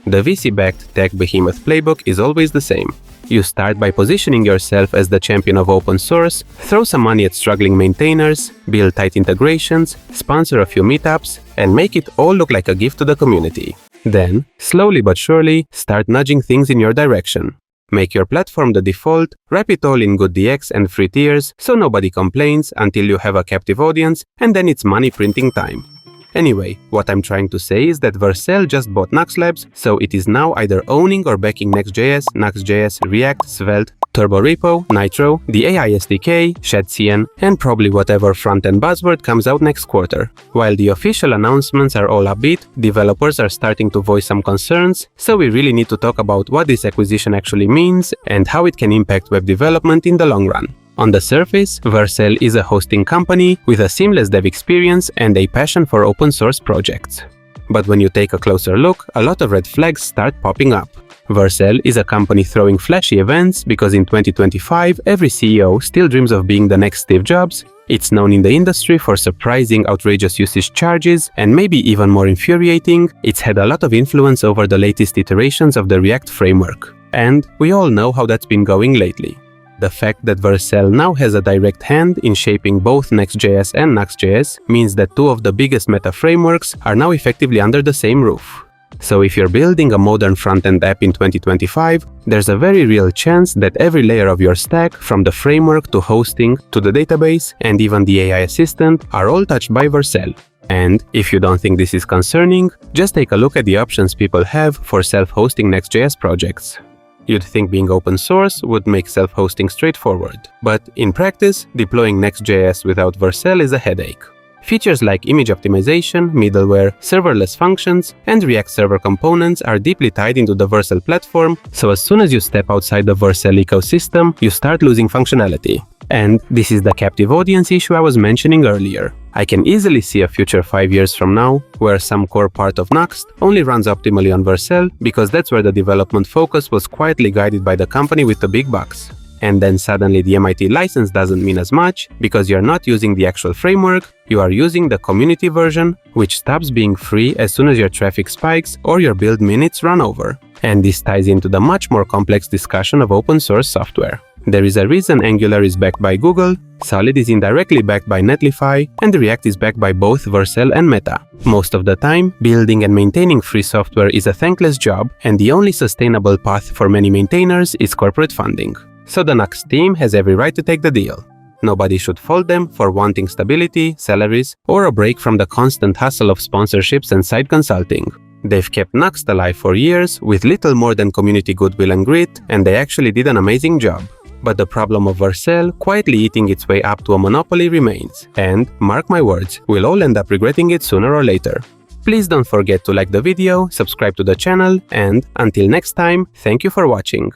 The VC-backed tech behemoth playbook is always the same. You start by positioning yourself as the champion of open source, throw some money at struggling maintainers, build tight integrations, sponsor a few meetups, and make it all look like a gift to the community. Then, slowly but surely, start nudging things in your direction. Make your platform the default, wrap it all in good DX and free tiers so nobody complains until you have a captive audience, and then it's money printing time. Anyway, what I'm trying to say is that Vercel just bought NuxtLabs, so it is now either owning or backing Next.js, NuxtJS, React, Svelte, TurboRepo, Nitro, the AI SDK, ShadCN, and probably whatever front-end buzzword comes out next quarter. While the official announcements are all upbeat, developers are starting to voice some concerns, so we really need to talk about what this acquisition actually means and how it can impact web development in the long run. On the surface, Vercel is a hosting company with a seamless dev experience and a passion for open source projects. But when you take a closer look, a lot of red flags start popping up. Vercel is a company throwing flashy events because in 2025 every CEO still dreams of being the next Steve Jobs. It's known in the industry for surprising outrageous usage charges, and maybe even more infuriating, it's had a lot of influence over the latest iterations of the React framework. And we all know how that's been going lately. The fact that Vercel now has a direct hand in shaping both Next.js and NuxtJS means that two of the biggest meta frameworks are now effectively under the same roof. So if you're building a modern front-end app in 2025, there's a very real chance that every layer of your stack, from the framework to hosting to the database and even the AI assistant, are all touched by Vercel. And if you don't think this is concerning, just take a look at the options people have for self-hosting Next.js projects. You'd think being open source would make self-hosting straightforward, but in practice, deploying Next.js without Vercel is a headache. Features like image optimization, middleware, serverless functions, and React server components are deeply tied into the Vercel platform, so as soon as you step outside the Vercel ecosystem, you start losing functionality. And this is the captive audience issue I was mentioning earlier. I can easily see a future 5 years from now where some core part of Nuxt only runs optimally on Vercel because that's where the development focus was quietly guided by the company with the big bucks. And then suddenly the MIT license doesn't mean as much because you're not using the actual framework, you are using the community version, which stops being free as soon as your traffic spikes or your build minutes run over. And this ties into the much more complex discussion of open source software. There is a reason Angular is backed by Google, Solid is indirectly backed by Netlify, and React is backed by both Vercel and Meta. Most of the time, building and maintaining free software is a thankless job, and the only sustainable path for many maintainers is corporate funding. So the Nuxt team has every right to take the deal. Nobody should fault them for wanting stability, salaries, or a break from the constant hustle of sponsorships and side consulting. They've kept Nuxt alive for years with little more than community goodwill and grit, and they actually did an amazing job. But the problem of Vercel quietly eating its way up to a monopoly remains, and, mark my words, we'll all end up regretting it sooner or later. Please don't forget to like the video, subscribe to the channel, and, until next time, thank you for watching.